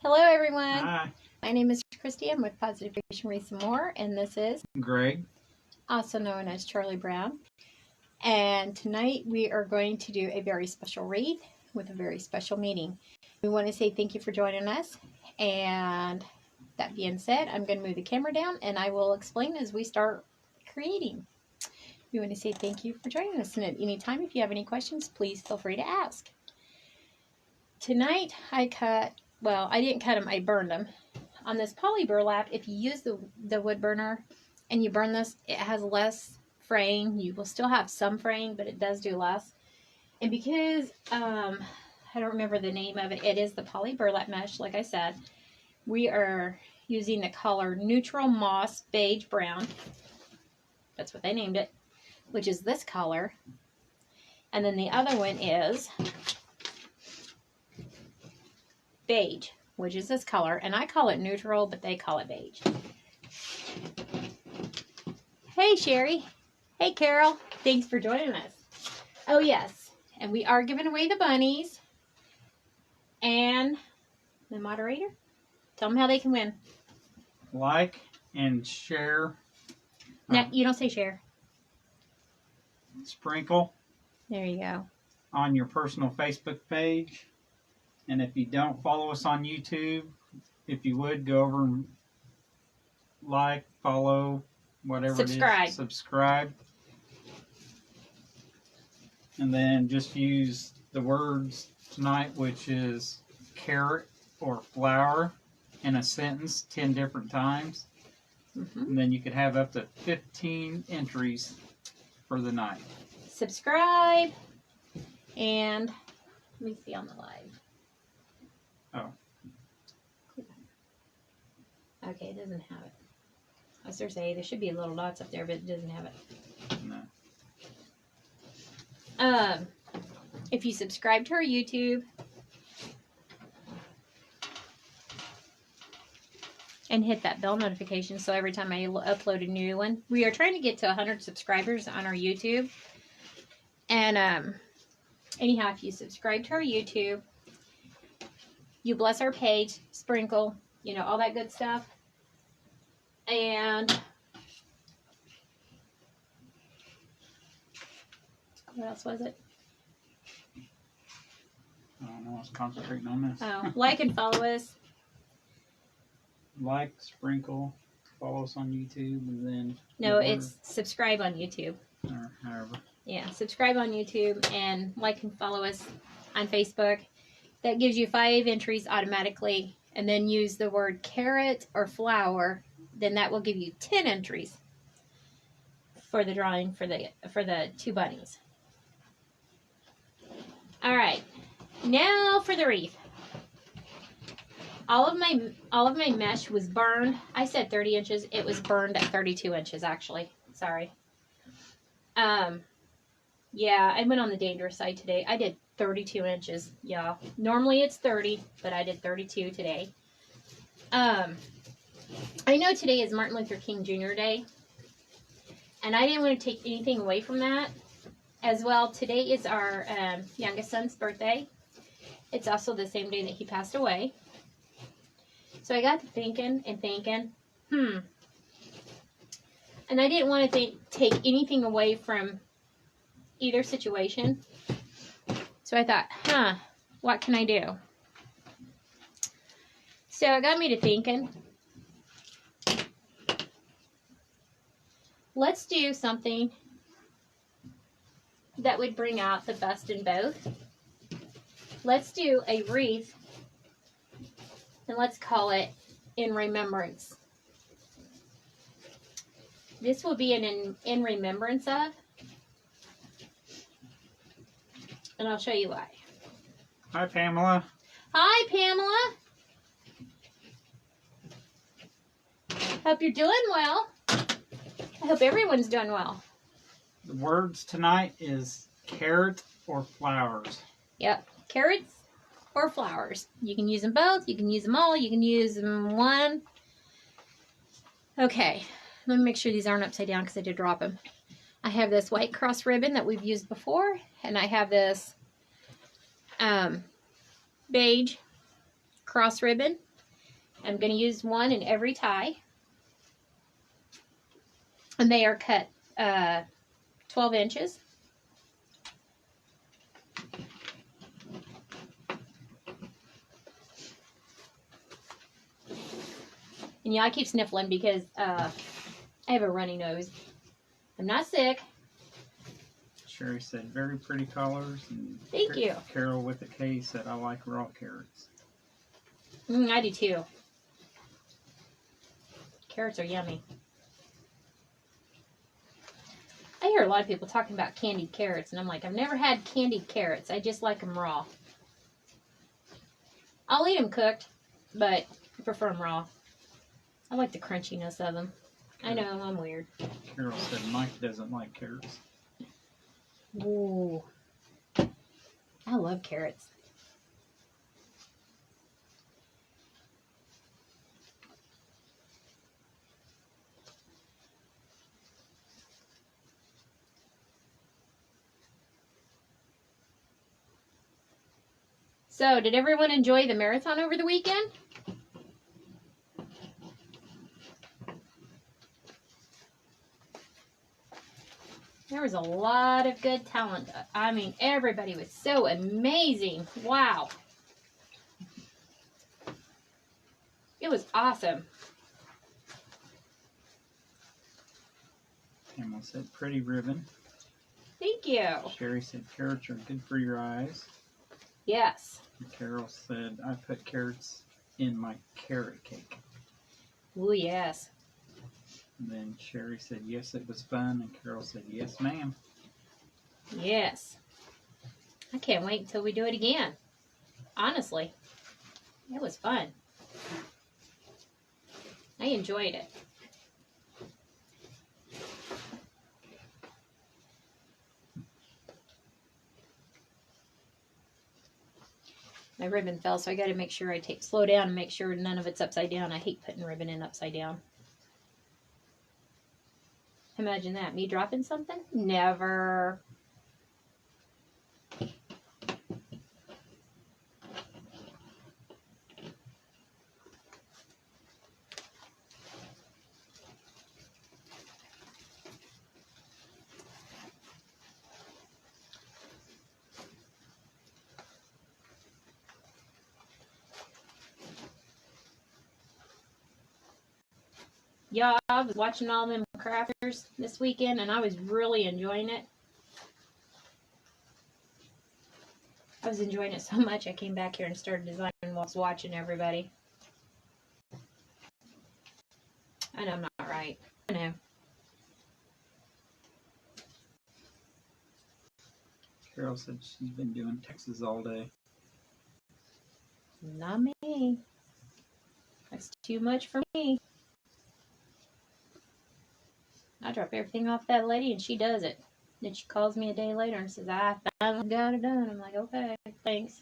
Hello, everyone. Hi, My name is Christy. I'm with Positive Creation Wreath and More, and this is Greg. also known as Charlie Brown. And tonight we are going to do a very special wreath with a very special meaning. We want to say thank you for joining us. And that being said, I'm going to move the camera down and I will explain as we start creating. We want to say thank you for joining us. And at any time, if you have any questions, please feel free to ask. Tonight I didn't cut them, I burned them. On this poly burlap, if you use the wood burner and you burn this, it has less fraying. You will still have some fraying, but it does do less. And because, I don't remember the name of it, it is the poly burlap mesh, like I said. We are using the color Neutral Moss Beige Brown. That's what they named it, which is this color. And then the other one is Beige, which is this color, and I call it neutral, but they call it beige. Hey, Sherry. Hey, Carol. Thanks for joining us. Oh, yes, and we are giving away the bunnies. And the moderator, tell them how they can win. Like and share. No, you don't say share. Sprinkle There you go. on your personal Facebook page. And if you don't follow us on YouTube, if you would, go over and like, follow, whatever Subscribe. it is. Subscribe. And then just use the words tonight, which is carrot or flower, in a sentence 10 different times. And then you could have up to 15 entries for the night. Subscribe. And let me see on the live. Oh. Okay, it doesn't have it. I was going to say, there should be little dots up there, but it doesn't have it. No. If you subscribe to our YouTube and hit that bell notification, so every time I upload a new one, we are trying to get to 100 subscribers on our YouTube. And anyhow, if you subscribe to our YouTube, you bless our page, sprinkle, all that good stuff. And what else was it? I don't know. I was concentrating on this. Oh, like and follow us. Like, sprinkle, follow us on YouTube, and then... No, it's subscribe on YouTube. Or however. Yeah, subscribe on YouTube and like and follow us on Facebook. That gives you 5 entries automatically. And then use the word carrot or flower. Then that will give you 10 entries for the drawing for the 2 bunnies. All right, now for the wreath. All of my mesh was burned. I said 30 inches. It was burned at 32 inches actually. Sorry. Yeah, I went on the dangerous side today. I did 32 inches, y'all. Normally it's 30, but I did 32 today. I know today is Martin Luther King Jr. Day, and I didn't want to take anything away from that. As well, today is our youngest son's birthday. It's also the same day that he passed away. So I got to thinking, and I didn't want to take anything away from either situation. So I thought, what can I do? So it got me to thinking, let's do something that would bring out the best in both. Let's do a wreath, and let's call it In Remembrance. This will be an in remembrance of, and I'll show you why. Hi, Pamela. Hi, Pamela. Hope you're doing well. I hope everyone's doing well. The words tonight is carrot or flowers. Yep, carrots or flowers. You can use them both. You can use them all. You can use them one. Okay, let me make sure these aren't upside down because I did drop them. I have this white cross ribbon that we've used before, and I have this beige cross ribbon. I'm going to use one in every tie. And they are cut 12 inches. And yeah, I keep sniffling because I have a runny nose. I'm not sick. Sherry said, very pretty colors. And Thank you. Carol with the K said, I like raw carrots. I do too. Carrots are yummy. I hear a lot of people talking about candied carrots, and I'm like, I've never had candied carrots. I just like them raw. I'll eat them cooked, but I prefer them raw. I like the crunchiness of them. I know, I'm weird. Carol said Mike doesn't like carrots. Ooh. I love carrots. So, did everyone enjoy the marathon over the weekend? There was a lot of good talent. I mean, everybody was so amazing. Wow. It was awesome. Emma said, pretty ribbon. Thank you. Sherry said, carrots are good for your eyes. Yes. And Carol said, I put carrots in my carrot cake. Ooh, yes. And then Sherry said, yes, it was fun. And Carol said, yes, ma'am. Yes. I can't wait until we do it again. Honestly. It was fun. I enjoyed it. My ribbon fell, so I got to make sure I slow down and make sure none of it's upside down. I hate putting ribbon in upside down. Imagine that. Me dropping something? Never. Yeah, I was watching all them crafters this weekend, and I was really enjoying it. I was enjoying it so much, I came back here and started designing while I was watching everybody. I know I'm not right. I know. Carol said she's been doing Texas all day. Not me. That's too much for me. I drop everything off that lady and she does it. Then she calls me a day later and says, I finally got it done. I'm like, okay, thanks.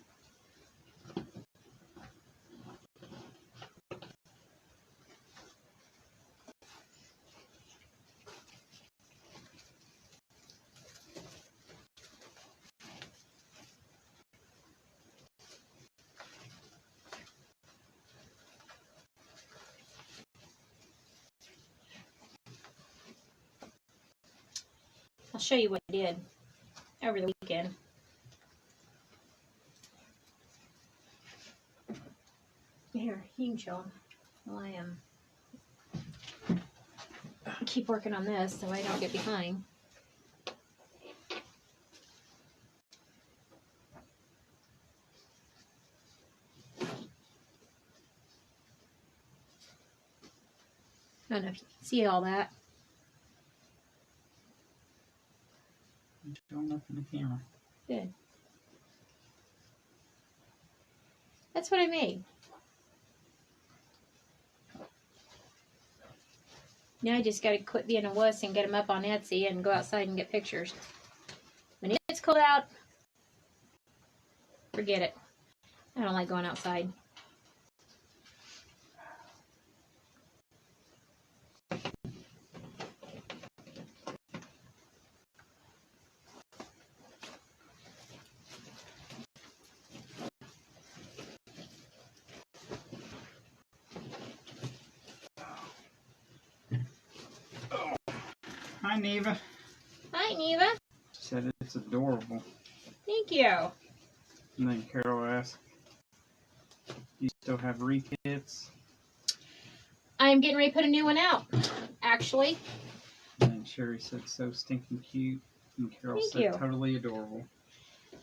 I'll show you what I did over the weekend. Here, you can show them. Well, I keep working on this so I don't get behind. I don't know if you can see all that. I'm showing up in the camera. Good. That's what I made. Now I just got to quit being a wuss and get them up on Etsy and go outside and get pictures. When it's cold out, forget it. I don't like going outside. Hi, Neva. Hi, Neva. She said it's adorable. Thank you. And then Carol asked, "Do you still have wreath kits?" I'm getting ready to put a new one out, actually. And then Sherry said, "So stinking cute." And Carol Thank said, you. "Totally adorable."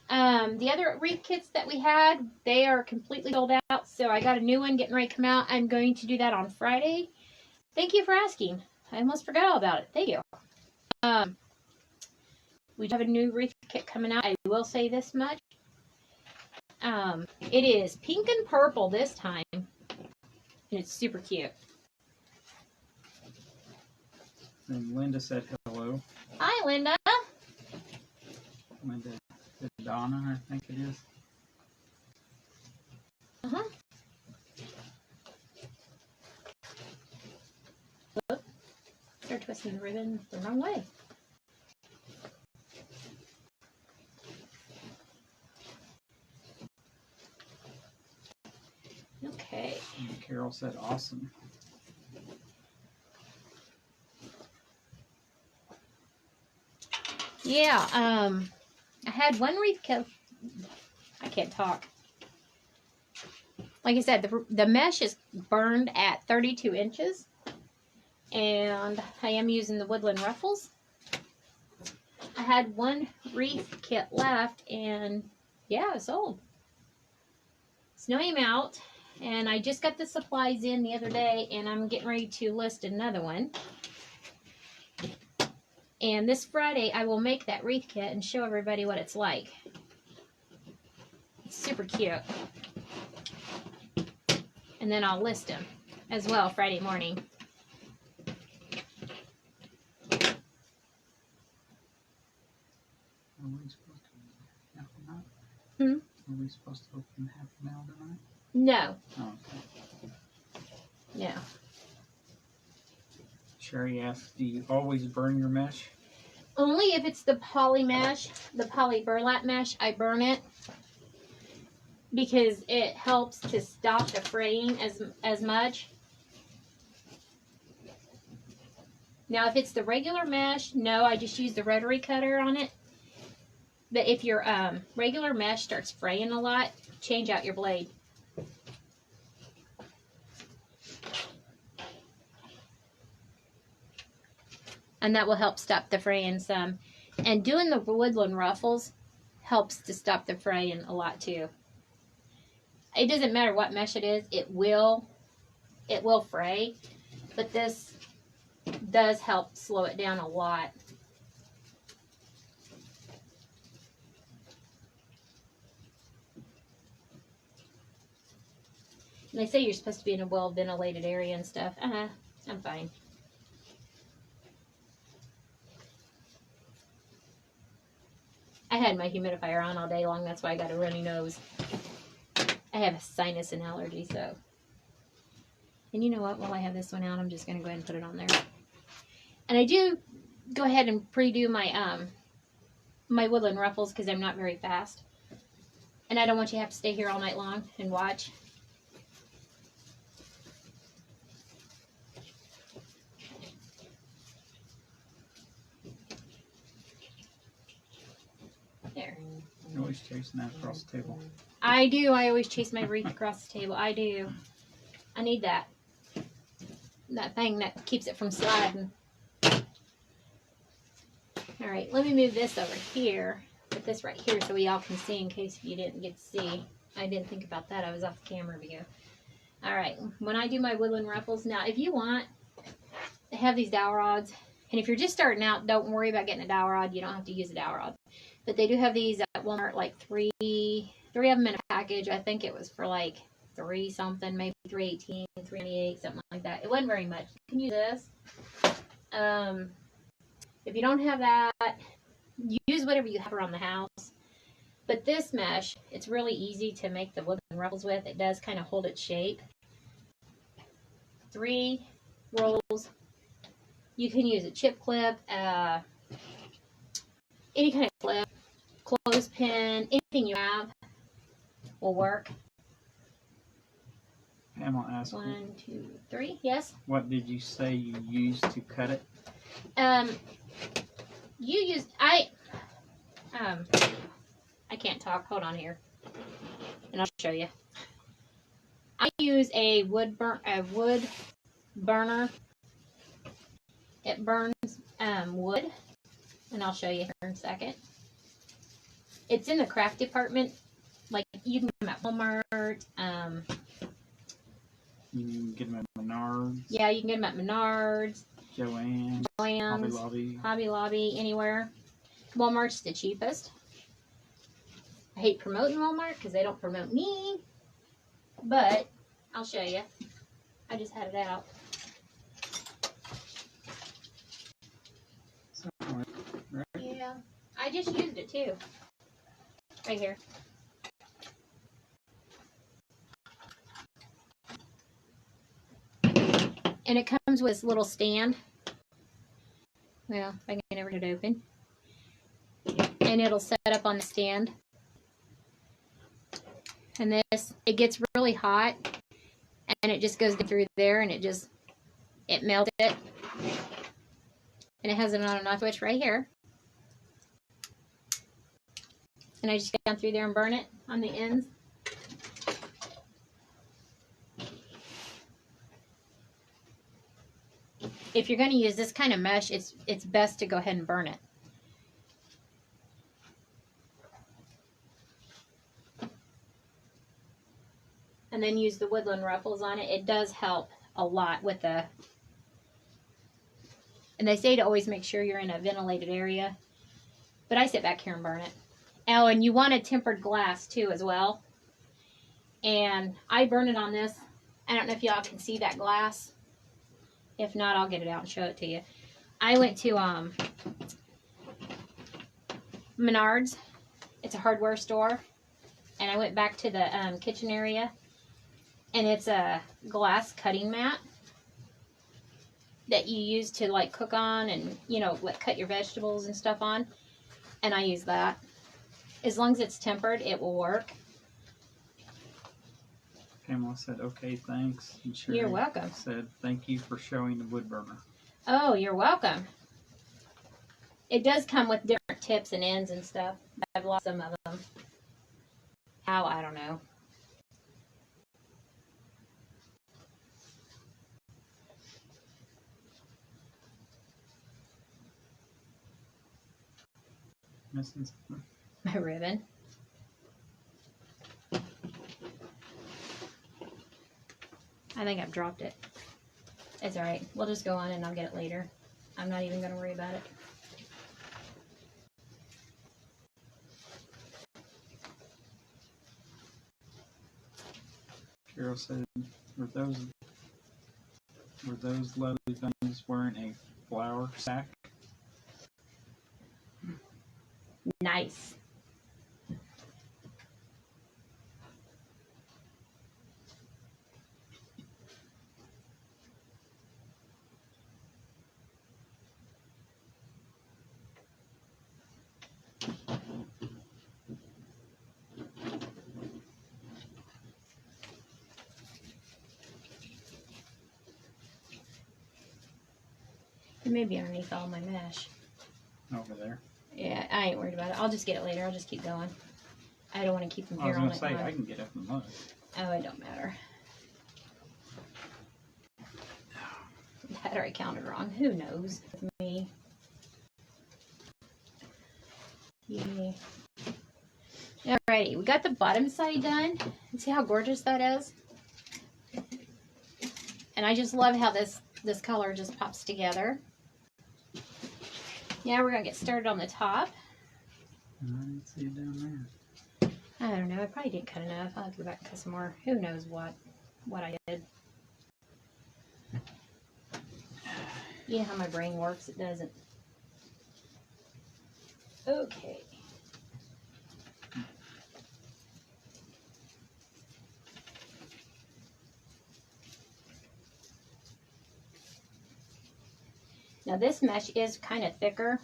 The other wreath kits that we had, they are completely sold out, so I got a new one getting ready to come out. I'm going to do that on Friday. Thank you for asking. I almost forgot all about it. Thank you. We have a new wreath kit coming out. I will say this much. It is pink and purple this time, and it's super cute. And Linda said hello. Hi, Linda. Linda Donna, I think it is. Uh-huh. Whoop. They're twisting the ribbon the wrong way. Okay. And Carol said, "Awesome." Yeah, I had one wreath kit. I can't talk. Like I said, the mesh is burned at 32 inches. And I am using the woodland ruffles. I had one wreath kit left, and yeah, it's sold. Snowy out, and I just got the supplies in the other day, and I'm getting ready to list another one. And this Friday, I will make that wreath kit and show everybody what it's like. It's super cute. And then I'll list them as well Friday morning. Are we supposed to half a night? Hmm? Are we supposed to open half a mail tonight? No. Oh, okay. No. Sherry asked, "Do you always burn your mesh?" Only if it's the poly mesh, the poly burlap mesh, I burn it. Because it helps to stop the fraying as much. Now, if it's the regular mesh, no, I just use the rotary cutter on it. But if your regular mesh starts fraying a lot, change out your blade. And that will help stop the fraying some. And doing the woodland ruffles helps to stop the fraying a lot too. It doesn't matter what mesh it is, it will fray, but this does help slow it down a lot. And they say you're supposed to be in a well ventilated area and stuff. I'm fine. I had my humidifier on all day long, that's why I got a runny nose. I have a sinus and allergy, so. And you know what? While I have this one out, I'm just going to go ahead and put it on there. And I do go ahead and pre-do my my woodland ruffles because I'm not very fast. And I don't want you to have to stay here all night long and watch. There. You're always chasing that across the table. I do. I always chase my wreath across the table. I do. I need that. That thing that keeps it from sliding. Alright, let me move this over here. Put this right here so we all can see in case you didn't get to see. I didn't think about that. I was off the camera view. Alright, when I do my woodland ruffles, now if you want, they have these dowel rods. And if you're just starting out, don't worry about getting a dowel rod. You don't have to use a dowel rod. But they do have these at Walmart, like three of them in a package. I think it was for like $3 something, maybe $3.18, $3.98, something like that. It wasn't very much. You can use this. If you don't have that, use whatever you have around the house. But this mesh, it's really easy to make the woodland ruffles with. It does kind of hold its shape. 3 rolls. You can use a chip clip, any kind of clip, clothespin, anything you have will work. Pamela asked, 1, 2, 3. Yes. "What did you say you used to cut it?" You use I can't talk. Hold on here, and I'll show you. I use a wood burner. It burns wood, and I'll show you here in a second. It's in the craft department. Like, you can get them at Walmart. You can get them at Menards. Yeah, you can get them at Menards. Joann's. Hobby Lobby, anywhere. Walmart's the cheapest. I hate promoting Walmart because they don't promote me. But I'll show you. I just had it out. Right. Yeah, I just used it too. Right here. And it comes with this little stand. Well, if I can ever get it open. And it'll set up on the stand. And this, it gets really hot. And it just goes through there and it melts it. And it has an on and off switch right here. And I just get down through there and burn it on the ends. If you're going to use this kind of mesh, it's best to go ahead and burn it. And then use the woodland ruffles on it. It does help a lot with the... And they say to always make sure you're in a ventilated area. But I sit back here and burn it. Oh, and you want a tempered glass too as well. And I burn it on this. I don't know if y'all can see that glass. If not, I'll get it out and show it to you. I went to Menards. It's a hardware store. And I went back to the kitchen area. And it's a glass cutting mat that you use to like cook on and, you know, like cut your vegetables and stuff on. And I use that. As long as it's tempered, it will work. Pamela said, okay, thanks. And Sherry You're welcome. said, thank you for showing the wood burner. Oh, you're welcome. It does come with different tips and ends and stuff. I've lost some of them. How? I don't know. Missing something. My ribbon. I think I've dropped it. It's alright. We'll just go on and I'll get it later. I'm not even going to worry about it. Carol said, were those lovely things wearing a flour sack? Nice. It may be underneath all my mesh. Over there. Yeah, I ain't worried about it. I'll just get it later. I'll just keep going. I don't want to keep them I was here all going to night say, long. I can get up in the mud. Oh, it don't matter. That or I counted wrong. Who knows? With me. Yeah. Alrighty, we got the bottom side done. See how gorgeous that is? And I just love how this color just pops together. Now we're going to get started on the top. I didn't see it down there. I don't know. I probably didn't cut enough. I'll have to go back and cut some more. Who knows what I did. You know how my brain works. It doesn't. Okay. Now this mesh is kind of thicker.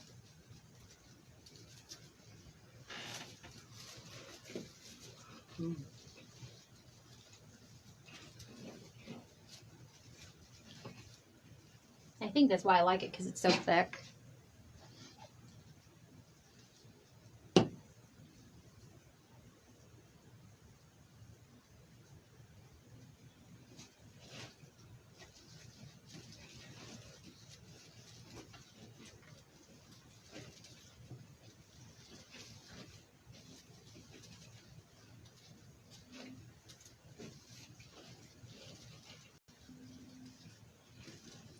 I think that's why I like it, because it's so thick.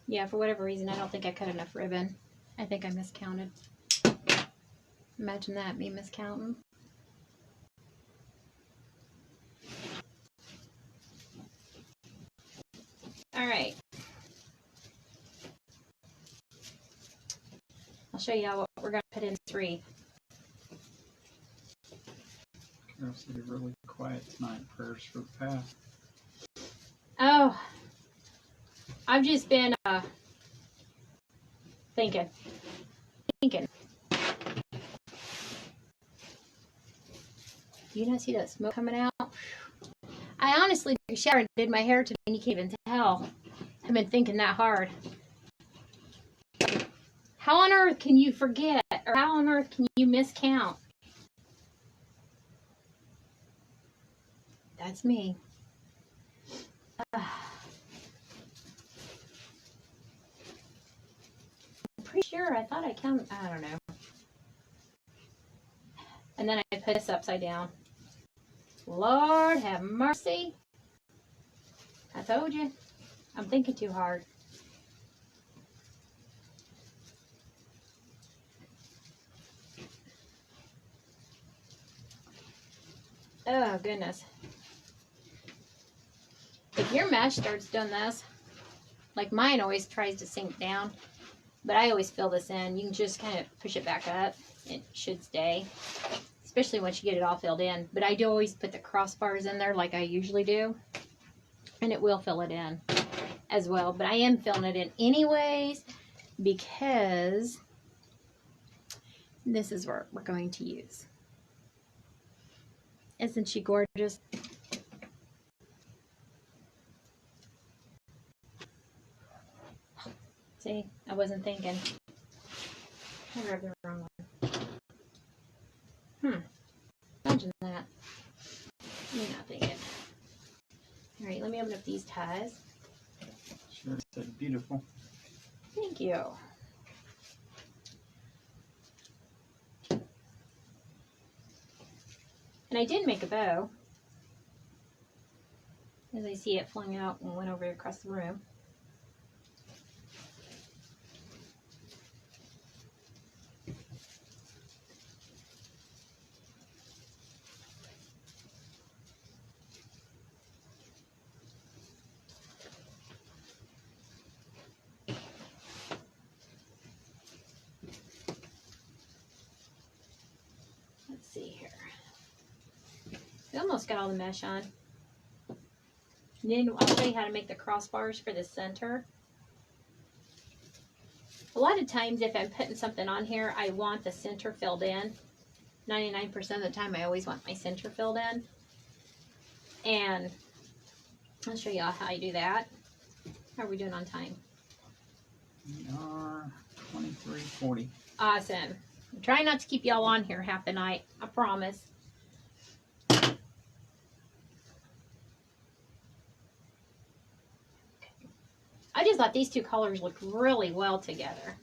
Yeah, for whatever reason, I don't think I cut enough ribbon. I think I miscounted. Imagine that, me miscounting. All right. I'll show you what we're going to put in 3. Carol said you're really quiet tonight. Prayers for the path. Oh, I've just been thinking. Do you not see that smoke coming out? I honestly took a shower and did my hair today, and you can't even tell. I've been thinking that hard. How on earth can you forget, or how on earth can you miscount? That's me. I'm pretty sure I thought I counted. I don't know. And then I put this upside down. Lord have mercy. I told you. I'm thinking too hard. Oh, goodness. If your mesh starts doing this, like mine always tries to sink down, but I always fill this in. You can just kind of push it back up. It should stay, especially once you get it all filled in. But I do always put the crossbars in there like I usually do, and it will fill it in as well. But I am filling it in anyways because this is what we're going to use. Isn't she gorgeous? See, I wasn't thinking. I grabbed the wrong one. Imagine that. Me not thinking. Alright, let me open up these ties. Sure said beautiful. Thank you. And I did make a bow. As I see it flung out and went over across the room. Let's see here. We almost got all the mesh on. And then I'll show you how to make the crossbars for the center. A lot of times if I'm putting something on here, I want the center filled in. 99% of the time I always want my center filled in. And I'll show y'all how I do that. How are we doing on time? We are 23:40. Awesome. I'm trying not to keep y'all on here half the night. I promise. I just thought these two colors looked really well together.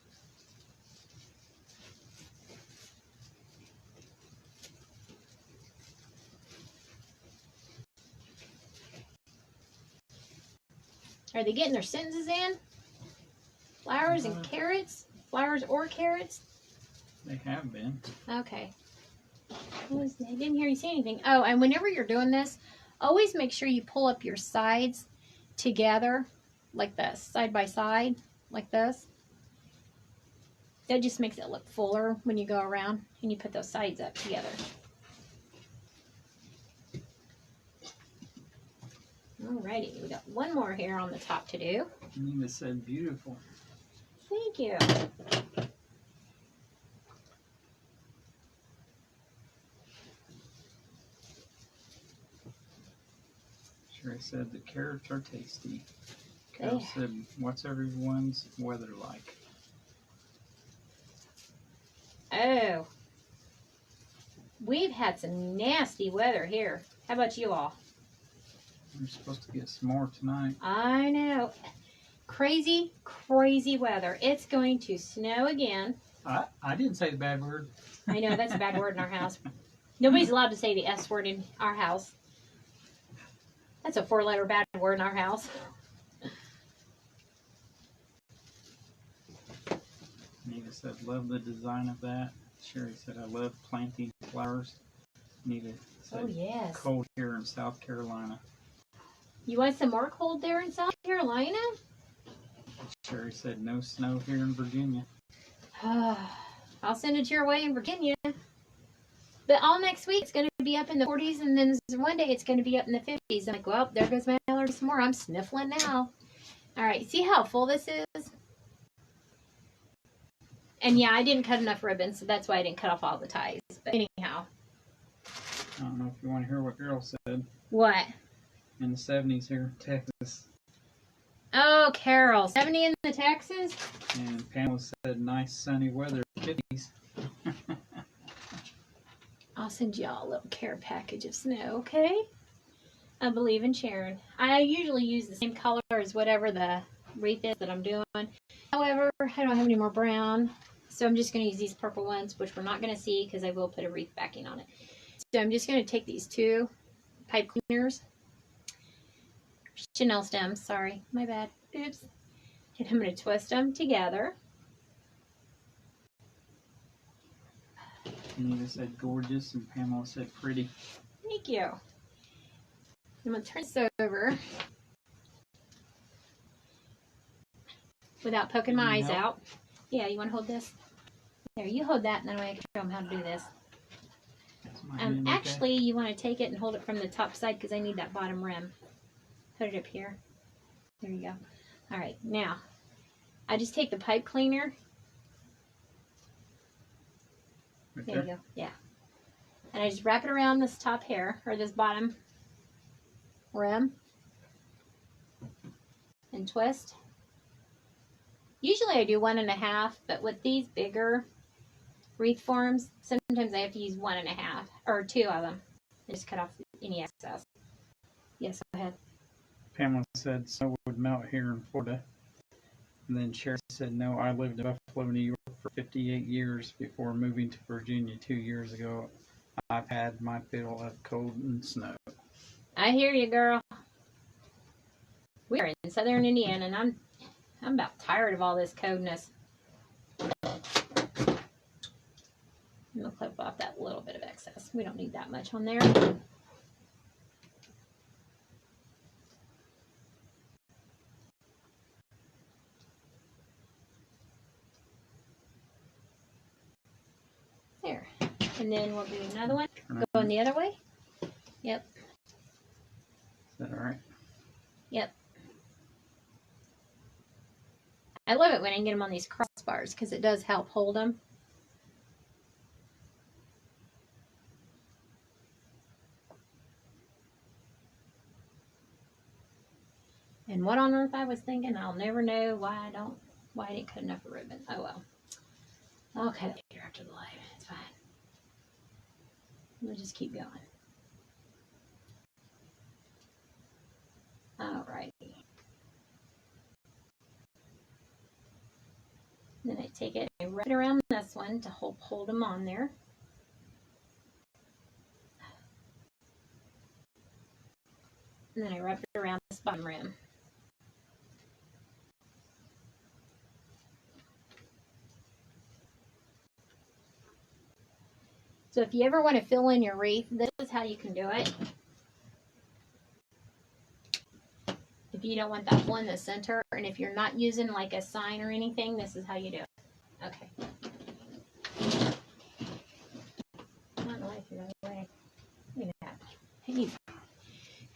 Are they getting their sentences in? Flowers and carrots? Flowers or carrots? They have been. Okay. I didn't hear you say anything. Oh, and whenever you're doing this, always make sure you pull up your sides together like this, side by side, like this. That just makes it look fuller when you go around and you put those sides up together. Alrighty, we got one more here on the top to do. Nina said beautiful. Thank you. Sherry said the carrots are tasty. Carol said, what's everyone's weather like? Oh, we've had some nasty weather here. How about you all? We're supposed to get some more tonight. I know. Crazy, crazy weather. It's going to snow again. I didn't say the bad word. I know, that's a bad word in our house. Nobody's allowed to say the S word in our house. That's a 4-letter bad word in our house. Nita said, love the design of that. Sherry said, I love planting flowers. Nita said, Oh, yes. cold here in South Carolina. You want some more cold there in South Carolina? Sherry said, no snow here in Virginia. I'll send it your way in Virginia. But all next week it's going to be up in the 40s, and then one day it's going to be up in the 50s. I'm like, well, there goes my allergy some more. I'm sniffling now. All right, see how full this is? And yeah, I didn't cut enough ribbon, so that's why I didn't cut off all the ties. But anyhow. I don't know if you want to hear what Carol said. What? In the 70s here in Texas. Oh, Carol, 70 in the Texas? And Pamela said, nice sunny weather, 50s. I'll send y'all a little care package of snow, okay? I believe in sharing. I usually use the same color as whatever the wreath is that I'm doing. However, I don't have any more brown, so I'm just going to use these purple ones, which we're not going to see because I will put a wreath backing on it. So I'm just going to take these 2 pipe cleaners. Chanel stems, sorry, my bad. Oops. And I'm going to twist them together. Nita said gorgeous, and Pamela said pretty. Thank you. I'm going to turn this over without poking my eyes out. Yeah, you want to hold this? There, you hold that, and then I can show them how to do this. Actually, you want to take it and hold it from the top side because I need that bottom rim. Put it up here. There you go. All right, now, I just take the pipe cleaner. Right there you go. Yeah. And I just wrap it around this top hair, or this bottom rim, and twist. Usually I do 1.5, but with these bigger wreath forms, sometimes I have to use 1.5, or 2 of them. And just cut off any excess. Yes, go ahead. Pamela said snow would melt here in Florida. And then Sherry said, no, I lived in Buffalo, New York for 58 years before moving to Virginia 2 years ago. I've had my fill of cold and snow. I hear you, girl. We're in southern Indiana, and I'm about tired of all this coldness. I'm going to clip off that little bit of excess. We don't need that much on there. There. And then we'll do another one. Going the other way. Yep. Is that all right? Yep. I love it when I can get them on these crossbars because it does help hold them. And what on earth I was thinking, I'll never know why I didn't cut enough ribbon. Oh well. I'll cut it later after the live. It's fine. We'll just keep going. Alrighty. Then I take it and wrap it around this one to hold them on there. And then I wrap it around this bottom rim. So if you ever want to fill in your wreath, this is how you can do it. If you don't want that one in the center, and if you're not using like a sign or anything, this is how you do it. Okay. I don't know if you're the way. Look at that.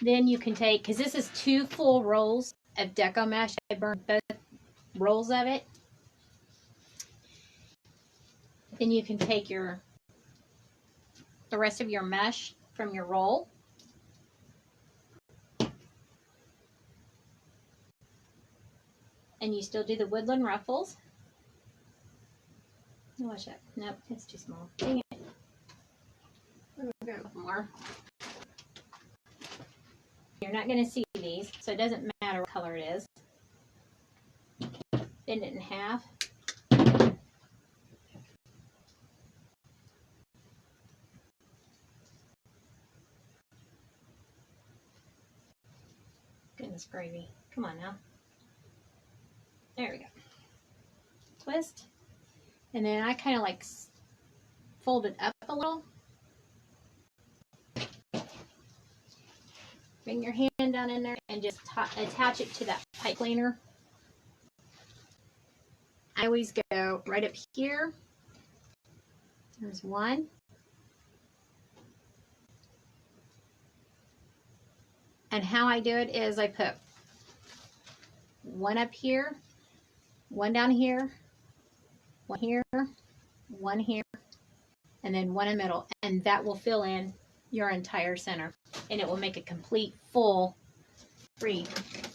Then you can take, because this is 2 full rolls of deco mesh. I burned both rolls of it. Then you can take the rest of your mesh from your roll. And you still do the woodland ruffles. Watch that. Nope, it's too small. Dang it. Let me grab a couple more. You're not going to see these, so it doesn't matter what color it is. Bend it in half. Goodness gravy. Come on now. There we go. Twist. And then I kind of like fold it up a little. Bring your hand down in there and just attach it to that pipe cleaner. I always go right up here. There's one. And how I do it is I put one up here, one down here, one here, one here, and then one in the middle. And that will fill in your entire center. And it will make a complete full wreath.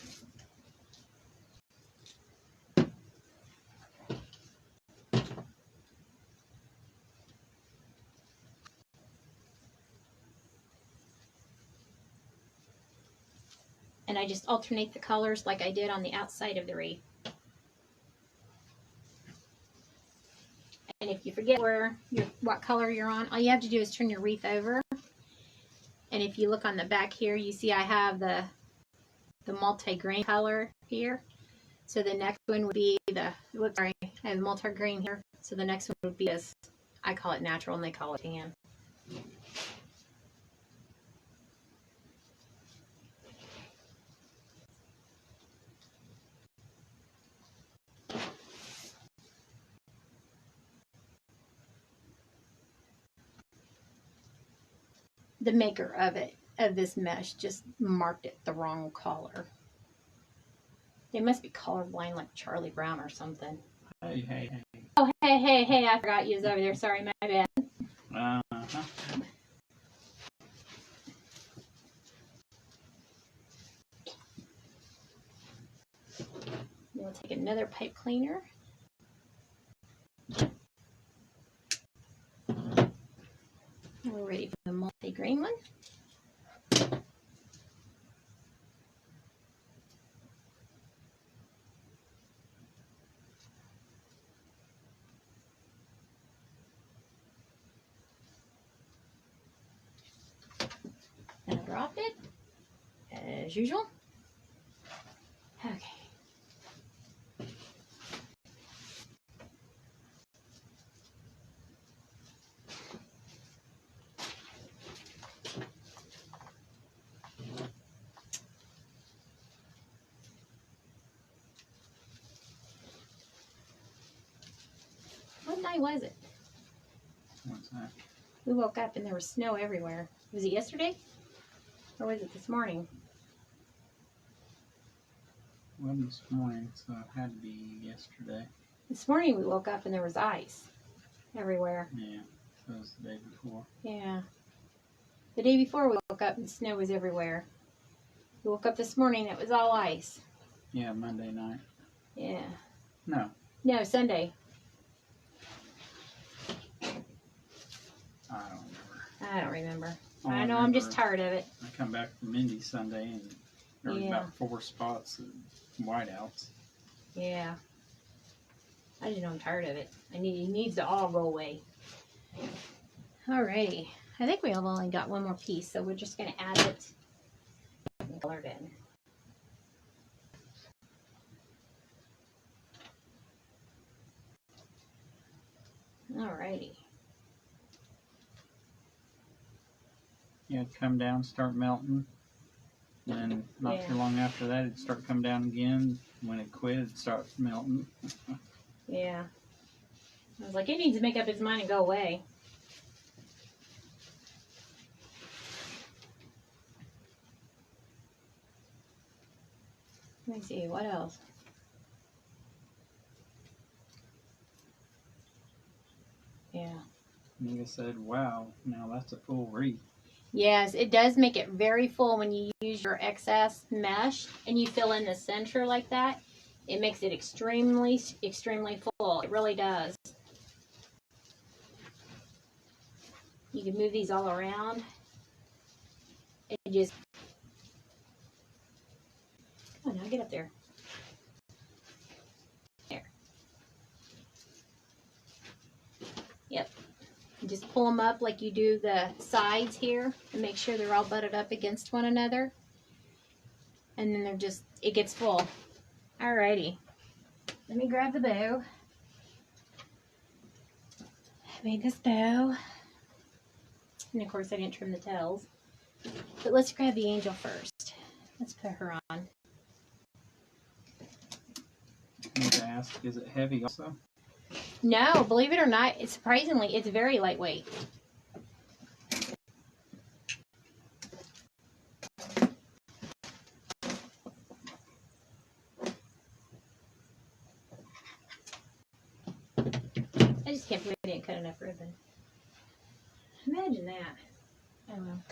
And I just alternate the colors like I did on the outside of the wreath. And if you forget what color you're on, all you have to do is turn your wreath over. And if you look on the back here, you see I have the multi-grain color here. So the next one would be I have the multi-grain here. So the next one would be this, I call it natural and they call it tan. The maker of this mesh just marked it the wrong color. They must be colorblind like Charlie Brown or something. Hey. Oh, hey, I forgot you was over there. Sorry, my bad. Uh-huh. We'll take another pipe cleaner. We're ready for the multi-grain one. And I drop it, as usual. Okay. What night was it? What's that? We woke up and there was snow everywhere. Was it yesterday? Or was it this morning? It wasn't this morning, so it had to be yesterday. This morning we woke up and there was ice everywhere. Yeah, so it was the day before. Yeah. The day before we woke up and snow was everywhere. We woke up this morning and it was all ice. Yeah, Monday night. Yeah. No, Sunday. I don't remember. All I know, I'm just tired of it. I come back from Indy Sunday and there was about 4 spots of whiteouts. Yeah. I just know I'm tired of it. It needs to all go away. Alrighty. I think we have only got one more piece, so we're just going to add it and color it in. Alrighty. Yeah, it'd come down, start melting. And not too long after that, it'd start coming down again. When it quit, it'd start melting. Yeah. I was like, it needs to make up its mind and go away. Let me see, what else? Yeah. Nika said, wow, now that's a full wreath. Yes, it does make it very full when you use your excess mesh and you fill in the center like that. It makes it extremely, extremely full. It really does. You can move these all around. It just, come on now, get up there. There. Yep. And just pull them up like you do the sides here and make sure they're all butted up against one another. And then they're just, it gets full. Alrighty. Let me grab the bow. I made this bow. And of course I didn't trim the tails. But let's grab the angel first. Let's put her on. I need to ask, is it heavy also? No, believe it or not, surprisingly, it's very lightweight. I just can't believe I didn't cut enough ribbon. Imagine that. Oh well.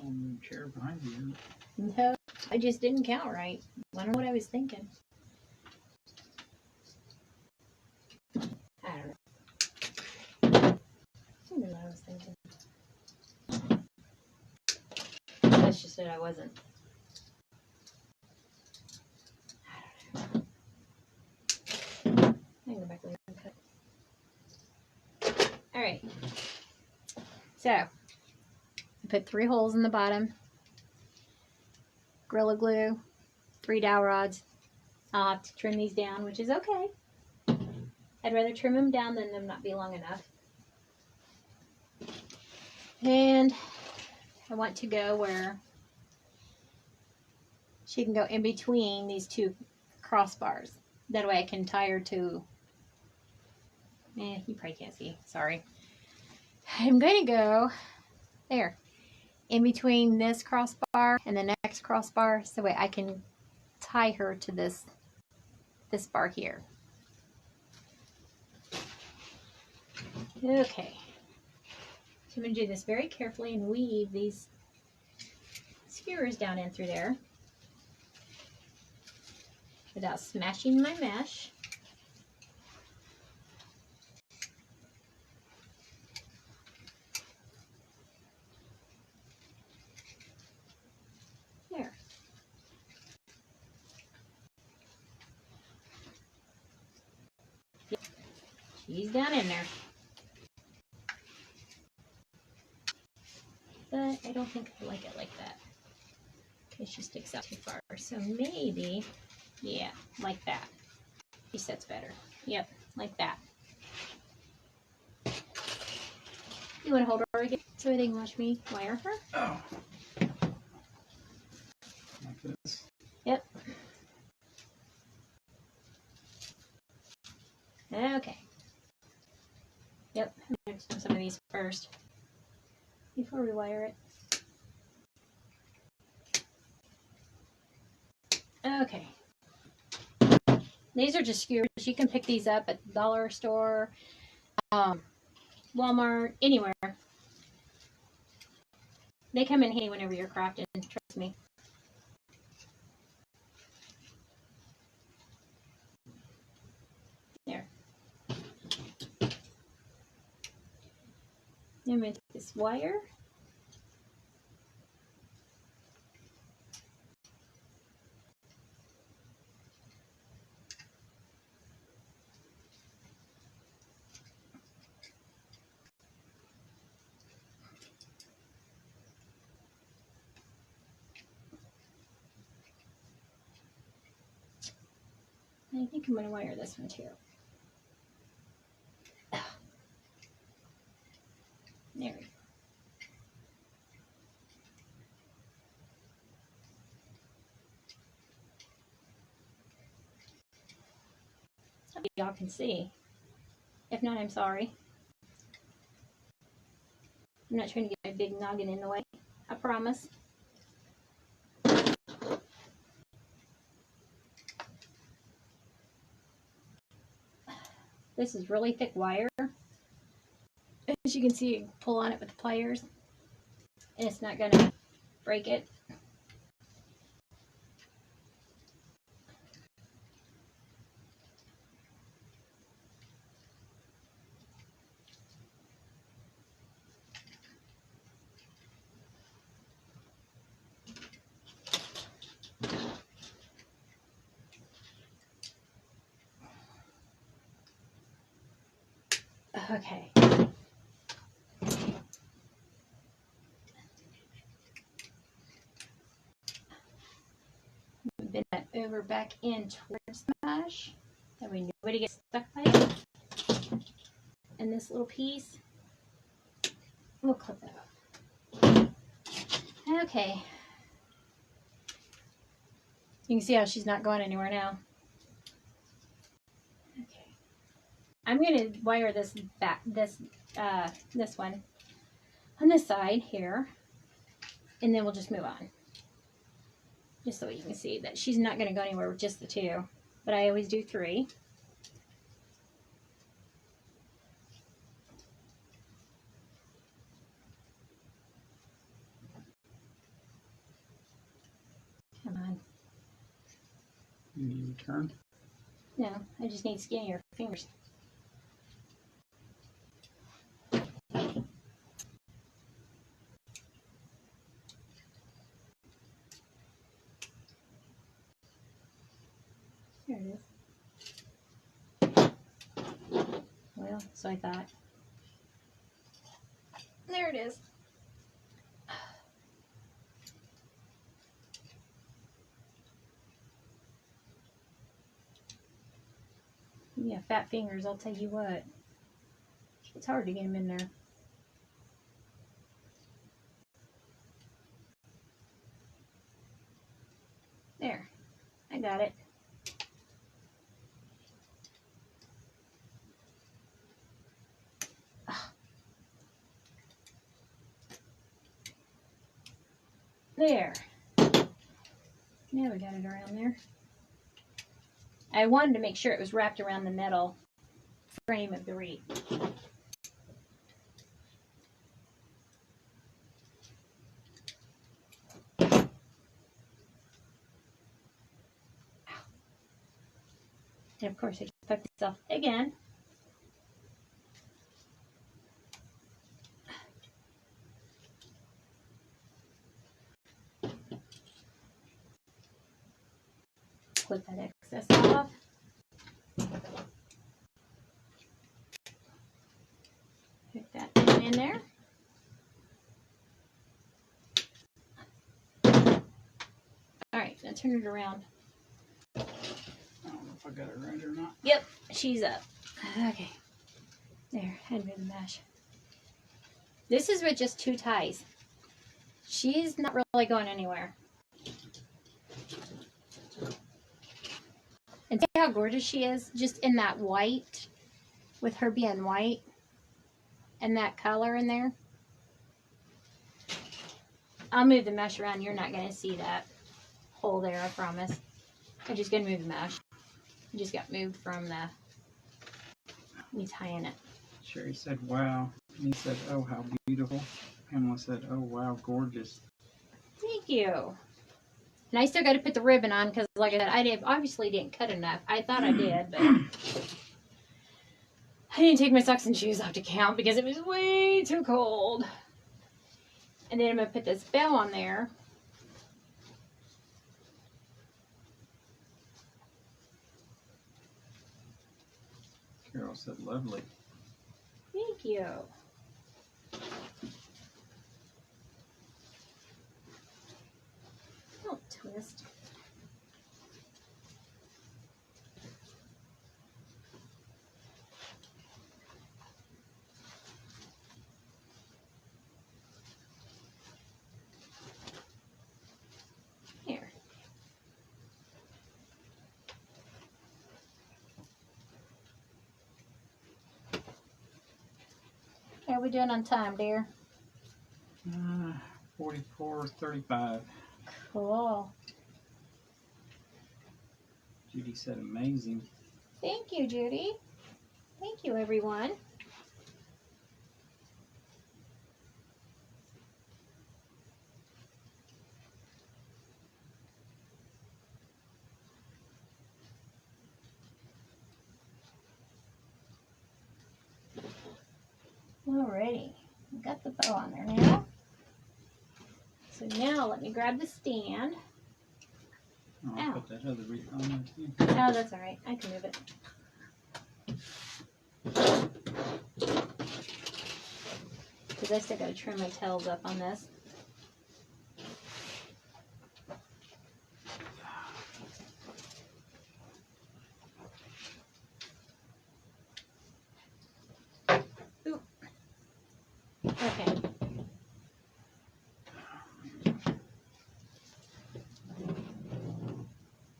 On the chair behind you. No, I just didn't count right. I don't know what I was thinking. I don't know. I don't know what I was thinking. That's just it, I wasn't. I don't know. I can go back later and cut. Alright. So, I put 3 holes in the bottom. Gorilla Glue, 3 dowel rods. I'll have to trim these down, which is okay. I'd rather trim them down than them not be long enough. And I want to go where she can go in between these 2 crossbars. That way I can tie her to, you probably can't see, sorry. I'm going to go there, in between this crossbar and the next crossbar, so that way I can tie her to this bar here. Okay. So I'm going to do this very carefully and weave these skewers down in through there without smashing my mesh. There. She's down in there. But I don't think I like it like that. Okay, she sticks out too far. So maybe, yeah, like that. She sits better. Yep, like that. You want to hold her again so they can watch me wire her? Oh. Like this. Yep. Okay. Yep, I'm going to do some of these first before we wire it. Okay. These are just skewers. You can pick these up at the dollar store, Walmart, anywhere. They come in handy whenever you're crafting, trust me. There. I'm going to take this wire. I think I'm going to wire this one too. There we go. So y'all can see. If not, I'm sorry. I'm not trying to get my big noggin in the way. I promise. This is really thick wire. As you can see, you pull on it with the pliers, and it's not going to break it. Okay. Bend that over back in towards the mesh. That way nobody gets stuck by it. And this little piece, we'll clip that up. Okay. You can see how she's not going anywhere now. Okay. I'm going to wire this back, this one on this side here, and then we'll just move on. Just so you can see that she's not going to go anywhere with just the two, but I always do 3. Come on. You need to turn? No, I just need skinnier fingers. There it is. Well, so I thought. There it is. Yeah, fat fingers, I'll tell you what. It's hard to get them in there. There, I got it. There. Now we got it around there. I wanted to make sure it was wrapped around the metal frame of the wreath. And of course, I stuck myself again. Put that excess off. Put that in there. All right, now turn it around. I don't know if I got it right or not. Yep, she's up. Okay. There, hand me the mesh. This is with just 2 ties. She's not really going anywhere. And see how gorgeous she is? Just in that white, with her being white, and that color in there. I'll move the mesh around. You're not going to see that hole there, I promise. I'm just going to move the mesh. It just got moved from the, me tying it. Sherry said, wow. And he said, oh, how beautiful. Pamela said, oh, wow, gorgeous. Thank you. And I still got to put the ribbon on because, like I said, obviously didn't cut enough. I thought I did, but I didn't take my socks and shoes off to count because it was way too cold. And then I'm going to put this bell on there. Carol said, lovely. Thank you. Don't twist. Here. How are we doing on time, dear? 44:35. Cool. Judy said, amazing. Thank you, Judy. Thank you, everyone. Alrighty, got the bow on there now. So now let me grab the stand. I'll put that other wreath on there too. Oh, that's alright. I can move it. Because I still got to trim my tails up on this. Ooh. Okay.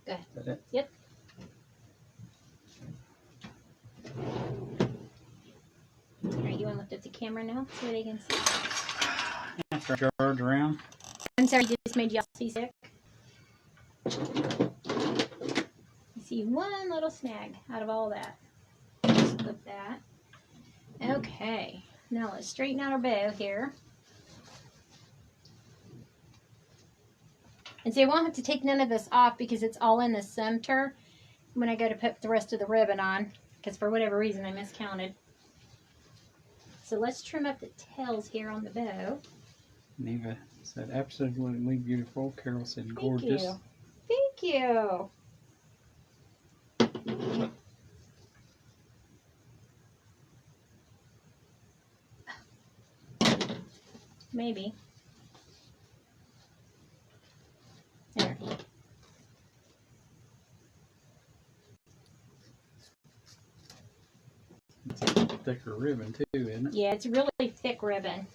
Good. Is that it? Yep. Alright, you want to lift up the camera now so they can see? After I charge around. I'm sorry, I just made y'all seasick. You see one little snag out of all that. Just flip that. Okay, now let's straighten out our bow here. And see, I won't have to take none of this off because it's all in the center when I go to put the rest of the ribbon on, because for whatever reason I miscounted. So let's trim up the tails here on the bow. Neva said absolutely beautiful. Carol said gorgeous. Thank you. Thank you. Maybe. There. It's a thicker ribbon too, isn't it? Yeah, it's really thick ribbon.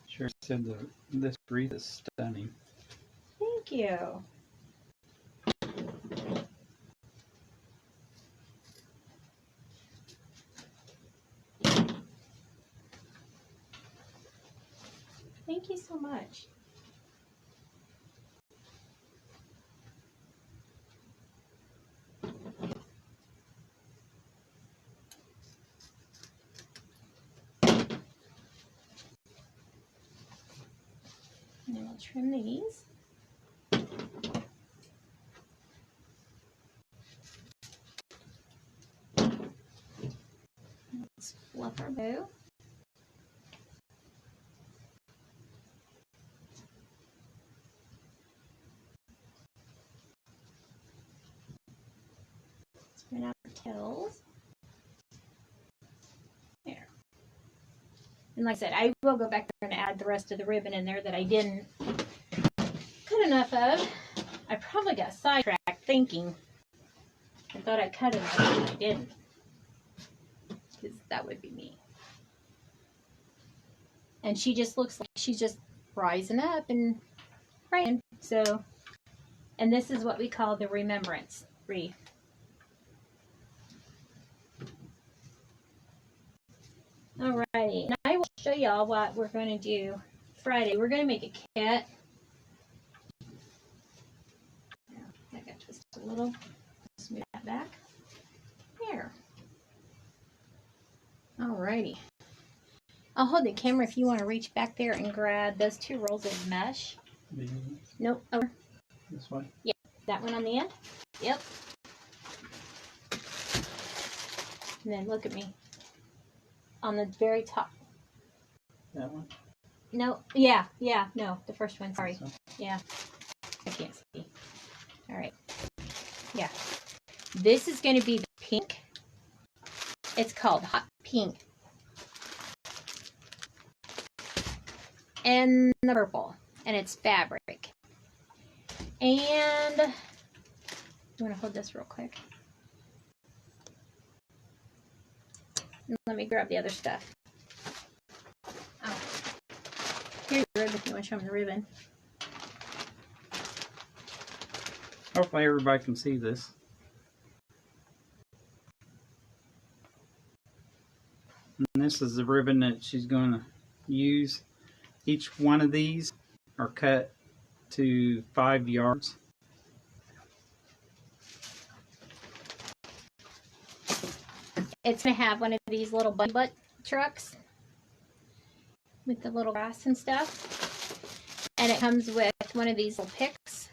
Sure said this wreath is stunning. Thank you. Thank you so much. And then we'll trim these. Let's fluff our bow. Spread out our tails. There. And like I said, I will go back there and add the rest of the ribbon in there that I didn't cut enough of. I probably got sidetracked thinking I thought I cut enough, but I didn't. Because that would be me. And she just looks like she's just rising up and praying. So, and this is what we call the Remembrance wreath. Alrighty, and I will show y'all what we're going to do Friday. We're going to make a kit. That got twisted a little. Smooth that back. There. Alrighty. I'll hold the camera if you want to reach back there and grab those 2 rolls of mesh. These? Nope, over. This way? Yep, that one on the end. Yep. And then look at me. On the very top. That one? No, yeah, no, the first one, sorry. So. Yeah, I can't see. Alright. Yeah. This is going to be the pink. It's called Hot Pink. And the purple. And it's fabric. And you want to hold this real quick? Let me grab the other stuff. Oh. Here's the ribbon if you want to show them the ribbon. Hopefully everybody can see this. And this is the ribbon that she's going to use. Each one of these are cut to 5 yards. It's going to have one of these little butt trucks with the little grass and stuff. And it comes with one of these little picks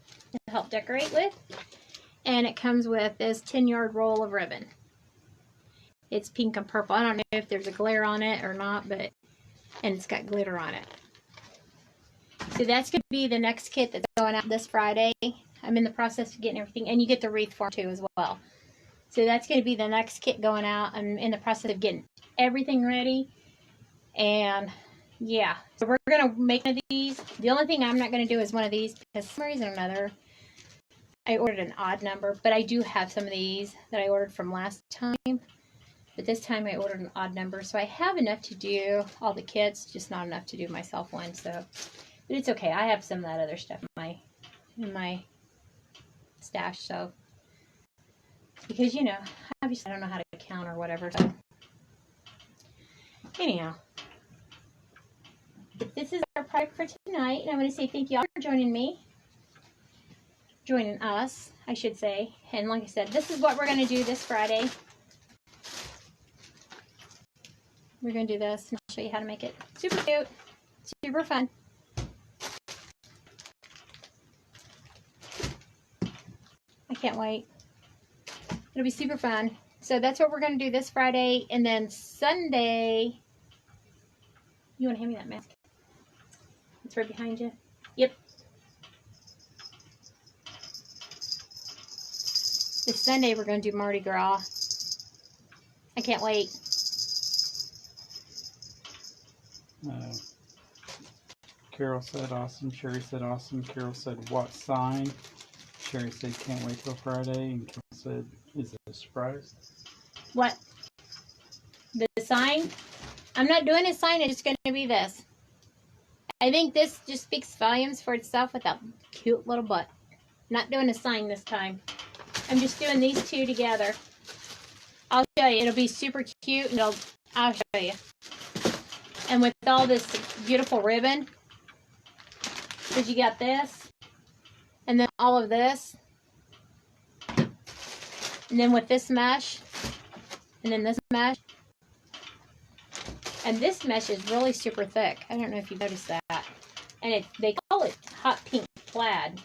to help decorate with. And it comes with this 10-yard roll of ribbon. It's pink and purple. I don't know if there's a glare on it or not, but and it's got glitter on it. So that's going to be the next kit that's going out this Friday. I'm in the process of getting everything. And you get the wreath form too as well. So that's going to be the next kit going out. I'm in the process of getting everything ready. And yeah, so we're going to make one of these. The only thing I'm not going to do is one of these because for some reason or another, I ordered an odd number. But I do have some of these that I ordered from last time. But this time I ordered an odd number. So I have enough to do all the kits, just not enough to do myself one. So, but it's okay. I have some of that other stuff in my stash. So, because, you know, obviously I don't know how to count or whatever. So, anyhow, this is our project for tonight. And I want to say thank you all for joining us, I should say. And like I said, this is what we're going to do this Friday. We're going to do this and I'll show you how to make it. Super cute. Super fun. I can't wait. It'll be super fun. So that's what we're going to do this Friday. And then Sunday, you want to hand me that mask? It's right behind you. Yep. This Sunday we're going to do Mardi Gras. I can't wait. Carol said awesome. Sherry said awesome. Carol said what sign? Sherry said can't wait till Friday. And Carol said is it a surprise? What? The sign? I'm not doing a sign. It's going to be this. I think this just speaks volumes for itself with that cute little butt. Not doing a sign this time. I'm just doing these two together. I'll show you. It'll be super cute and I'll show you. And with all this beautiful ribbon, because you got this, and then all of this, and then with this mesh, and then this mesh, and this mesh is really super thick. I don't know if you noticed that. And they call it hot pink plaid.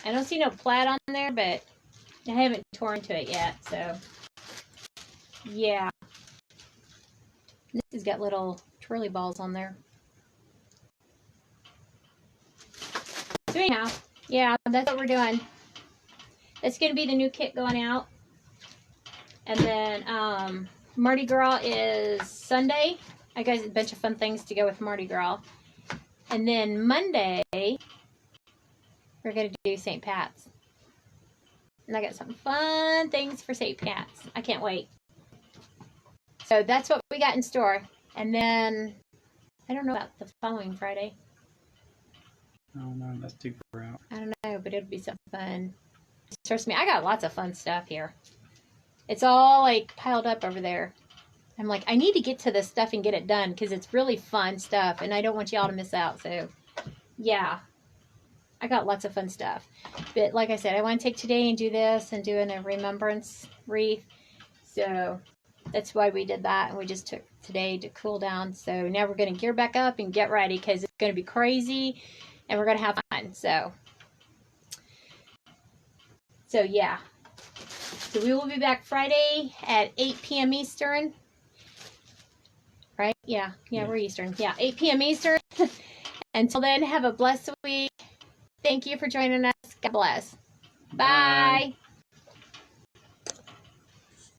I don't see no plaid on there, but I haven't torn to it yet, so yeah. This has got little twirly balls on there. So anyhow, yeah, that's what we're doing. That's going to be the new kit going out. And then Mardi Gras is Sunday. I got a bunch of fun things to go with Mardi Gras. And then Monday, we're going to do St. Pat's. And I got some fun things for St. Pat's. I can't wait. So that's what we got in store. And then, I don't know about the following Friday. Oh no, that's too far out. I don't know, but it'll be some fun. Trust me, I got lots of fun stuff here. It's all like piled up over there. I'm like, I need to get to this stuff and get it done because it's really fun stuff and I don't want y'all to miss out. So, yeah. I got lots of fun stuff. But like I said, I want to take today and do this and doing a remembrance wreath. So that's why we did that. And we just took today to cool down. So now we're going to gear back up and get ready because it's going to be crazy and we're going to have fun. So yeah. So we will be back Friday at 8 p.m. Eastern. Right? Yeah, we're Eastern. Yeah, 8 p.m. Eastern. Until then, have a blessed week. Thank you for joining us. God bless. Bye.